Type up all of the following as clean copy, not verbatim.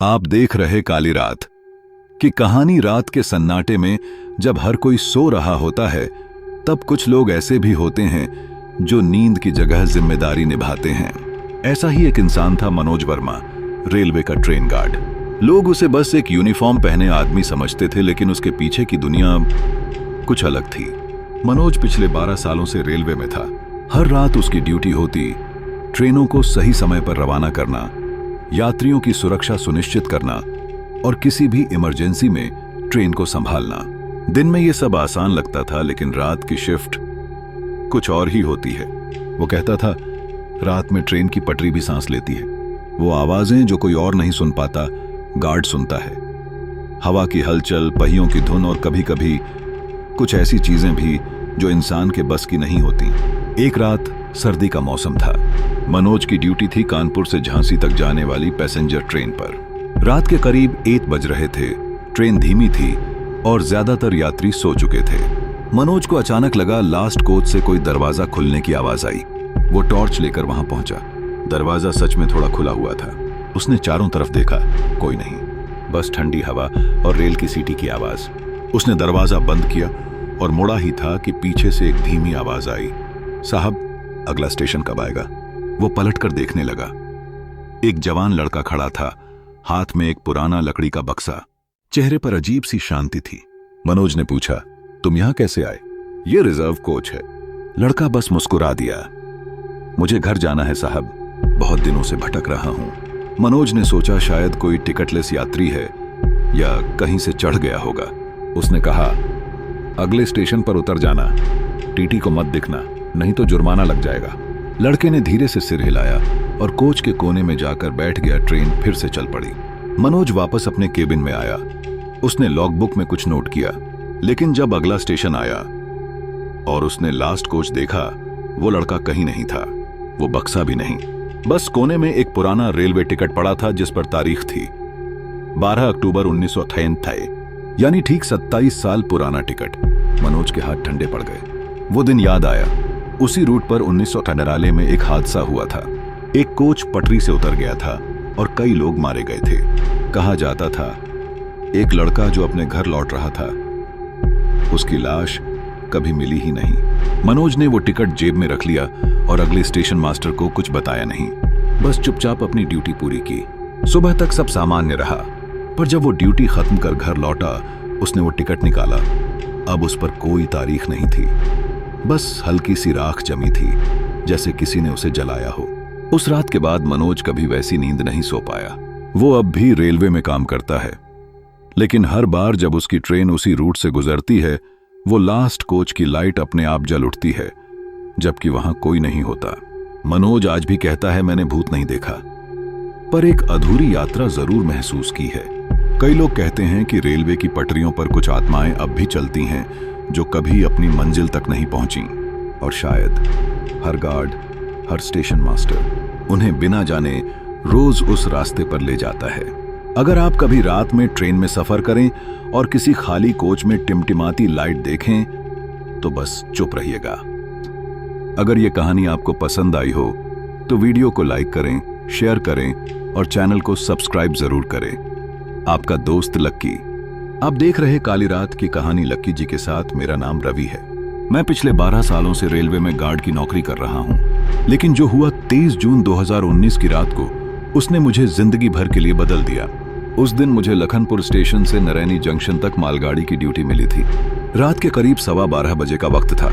आप देख रहे काली रात की कहानी। रात के सन्नाटे में जब हर कोई सो रहा होता है, तब कुछ लोग ऐसे भी होते हैं जो नींद की जगह जिम्मेदारी निभाते हैं। ऐसा ही एक इंसान था मनोज वर्मा, रेलवे का ट्रेन गार्ड। लोग उसे बस एक यूनिफॉर्म पहने आदमी समझते थे, लेकिन उसके पीछे की दुनिया कुछ अलग थी। मनोज पिछले 12 सालों से रेलवे में था। हर रात उसकी ड्यूटी होती ट्रेनों को सही समय पर रवाना करना, यात्रियों की सुरक्षा सुनिश्चित करना और किसी भी इमरजेंसी में ट्रेन को संभालना। दिन में यह सब आसान लगता था, लेकिन रात की शिफ्ट कुछ और ही होती है। वो कहता था, रात में ट्रेन की पटरी भी सांस लेती है। वो आवाजें जो कोई और नहीं सुन पाता, गार्ड सुनता है। हवा की हलचल, पहियों की धुन और कभी कभी कुछ ऐसी चीजें भी जो इंसान के बस की नहीं होती। एक रात सर्दी का मौसम था। मनोज की ड्यूटी थी कानपुर से झांसी तक जाने वाली पैसेंजर ट्रेन पर। रात के करीब 1 बज रहे थे। ट्रेन धीमी थी और ज्यादातर यात्री सो चुके थे। मनोज को अचानक लगा लास्ट कोच से कोई दरवाजा खुलने की आवाज आई। वो टॉर्च लेकर वहां पहुंचा। दरवाजा सच में थोड़ा खुला हुआ था। उसने चारों तरफ देखा, कोई नहीं, बस ठंडी हवा और रेल की सीटी की आवाज। उसने दरवाजा बंद किया और मुड़ा ही था कि पीछे से एक धीमी आवाज आई, साहब अगला स्टेशन कब आएगा? वो पलटकर देखने लगा। एक जवान लड़का खड़ा था, हाथ में एक पुराना लकड़ी का बक्सा। चेहरे पर अजीब सी शांति थी। मनोज ने पूछा, तुम यहां कैसे आए? ये रिजर्व कोच है। लड़का बस मुस्कुरा दिया। मुझे घर जाना है साहब, बहुत दिनों से भटक रहा हूं। मनोज ने सोचा शायद कोई टिकटलेस यात्री है या कहीं से चढ़ गया होगा। उसने कहा, अगले स्टेशन पर उतर जाना, टीटी को मत दिखना, नहीं तो जुर्माना लग जाएगा। लड़के ने धीरे से सिर हिलाया और कोच के कोने में जाकर बैठ गया। ट्रेन फिर से चल पड़ी। मनोज वापस अपने केबिन में आया। उसने लॉगबुक में कुछ नोट किया, लेकिन जब अगला स्टेशन आया और उसने लास्ट कोच देखा, वो लड़का कहीं नहीं था, वो बक्सा भी नहीं। बस कोने में एक पुराना रेलवे टिकट पड़ा था जिस पर तारीख थी 12 अक्टूबर 1993, यानी ठीक 27 साल पुराना टिकट। मनोज के हाथ ठंडे पड़ गए। वो दिन याद आया। उसी रूट पर 1993 में एक हादसा हुआ था। एक कोच पटरी से उतर गया था और कई लोग मारे गए थे। कहा जाता था एक लड़का जो अपने घर लौट रहा था, उसकी लाश कभी मिली ही नहीं। मनोज ने वो टिकट जेब में रख लिया और अगले स्टेशन मास्टर को कुछ बताया नहीं, बस चुपचाप अपनी ड्यूटी पूरी की। सुबह तक सब सामान्य रहा, पर जब वो ड्यूटी खत्म कर घर लौटा, उसने वो टिकट निकाला। अब उस पर कोई तारीख नहीं थी, बस हल्की सी राख जमी थी, जैसे किसी ने उसे जलाया हो। उस रात के बाद मनोज कभी वैसी नींद नहीं सो पाया। वो अब भी रेलवे में काम करता है, लेकिन हर बार जब उसकी ट्रेन उसी रूट से गुजरती है, वो लास्ट कोच की लाइट अपने आप जल उठती है, जबकि वहां कोई नहीं होता। मनोज आज भी कहता है, मैंने भूत नहीं देखा, पर एक अधूरी यात्रा जरूर महसूस की है। कई लोग कहते हैं कि रेलवे की पटरियों पर कुछ आत्माएं अब भी चलती हैं जो कभी अपनी मंजिल तक नहीं पहुंची, और शायद हर गार्ड, हर स्टेशन मास्टर उन्हें बिना जाने रोज उस रास्ते पर ले जाता है। अगर आप कभी रात में ट्रेन में सफर करें और किसी खाली कोच में टिमटिमाती लाइट देखें, तो बस चुप रहिएगा। अगर यह कहानी आपको पसंद आई हो तो वीडियो को लाइक करें, शेयर करें और चैनल को सब्सक्राइब जरूर करें। आपका दोस्त लक्की। आप देख रहे काली रात की कहानी लक्की जी के साथ। मेरा नाम रवि है। मैं पिछले 12 सालों से रेलवे में गार्ड की नौकरी कर रहा हूं, लेकिन जो हुआ 23 जून 2019 की रात को, उसने मुझे जिंदगी भर के लिए बदल दिया। उस दिन मुझे लखनपुर स्टेशन से नरैनी जंक्शन तक मालगाड़ी की ड्यूटी मिली थी। रात के करीब 12:15 बजे का वक्त था।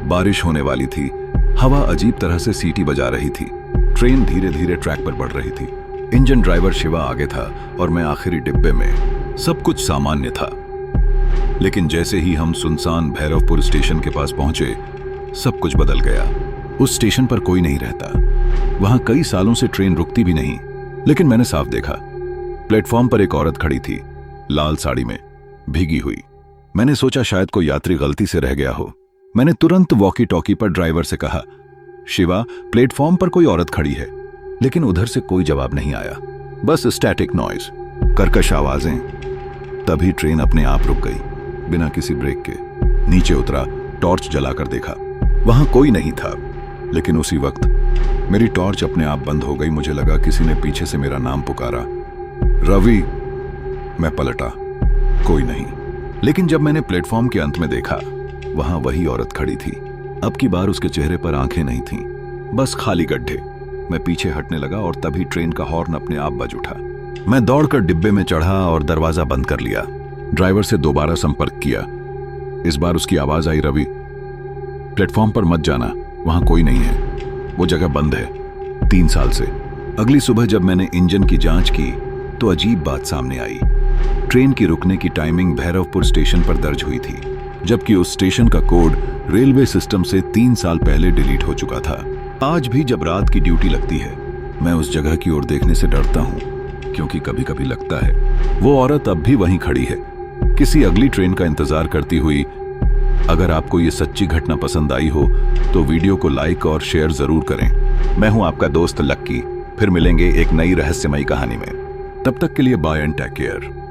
बारिश होने वाली थी। हवा अजीब तरह से सीटी बजा रही थी। ट्रेन धीरे धीरे ट्रैक पर बढ़ रही थी। इंजन ड्राइवर शिवा आगे था और मैं आखिरी डिब्बे में। सब कुछ सामान्य था, लेकिन जैसे ही हम सुनसान भैरवपुर स्टेशन के पास पहुंचे, सब कुछ बदल गया। उस स्टेशन पर कोई नहीं रहता। वहां कई सालों से ट्रेन रुकती भी नहीं, लेकिन मैंने साफ देखा। प्लेटफॉर्म पर एक औरत खड़ी थी, लाल साड़ी में, भीगी हुई। मैंने सोचा शायद कोई यात्री गलती से रह गया हो। मैंने तुरंत वॉकी टॉकी पर ड्राइवर से कहा, शिवा, प्लेटफॉर्म पर कोई औरत खड़ी है। लेकिन उधर से कोई जवाब नहीं आया, बस स्टैटिक नॉइज, कर्कश आवाजें। तभी ट्रेन अपने आप रुक गई, बिना किसी ब्रेक के। नीचे उतरा, टॉर्च जलाकर देखा, वहां कोई नहीं था। लेकिन उसी वक्त मेरी टॉर्च अपने आप बंद हो गई। मुझे लगा किसी ने पीछे से मेरा नाम पुकारा। रवि। मैं पलटा, कोई नहीं। लेकिन जब मैंने प्लेटफॉर्म के अंत में देखा, वहां वही औरत खड़ी थी। अब की बार उसके चेहरे पर आंखें नहीं थीं, बस खाली गड्ढे। मैं पीछे हटने लगा और तभी ट्रेन का हॉर्न अपने आप बज उठा। मैं दौड़कर डिब्बे में चढ़ा और दरवाजा बंद कर लिया। ड्राइवर से दोबारा संपर्क किया। इस बार उसकी आवाज आई, रवि, प्लेटफॉर्म पर मत जाना, वहां कोई नहीं है, वो जगह बंद है 3 साल से। अगली सुबह जब मैंने इंजन की जांच की तो अजीब बात सामने आई। ट्रेन की रुकने की टाइमिंग भैरवपुर स्टेशन पर दर्ज हुई थी, जबकि उस स्टेशन का कोड रेलवे सिस्टम से 3 साल पहले डिलीट हो चुका था। आज भी जब रात की ड्यूटी लगती है, मैं उस जगह की ओर देखने से डरता हूं, क्योंकि कभी कभी लगता है वो औरत अब भी वहीं खड़ी है, किसी अगली ट्रेन का इंतजार करती हुई। अगर आपको ये सच्ची घटना पसंद आई हो तो वीडियो को लाइक और शेयर जरूर करें। मैं हूं आपका दोस्त लक्की। फिर मिलेंगे एक नई रहस्यमयी कहानी में। तब तक के लिए बाय एंड टेक केयर।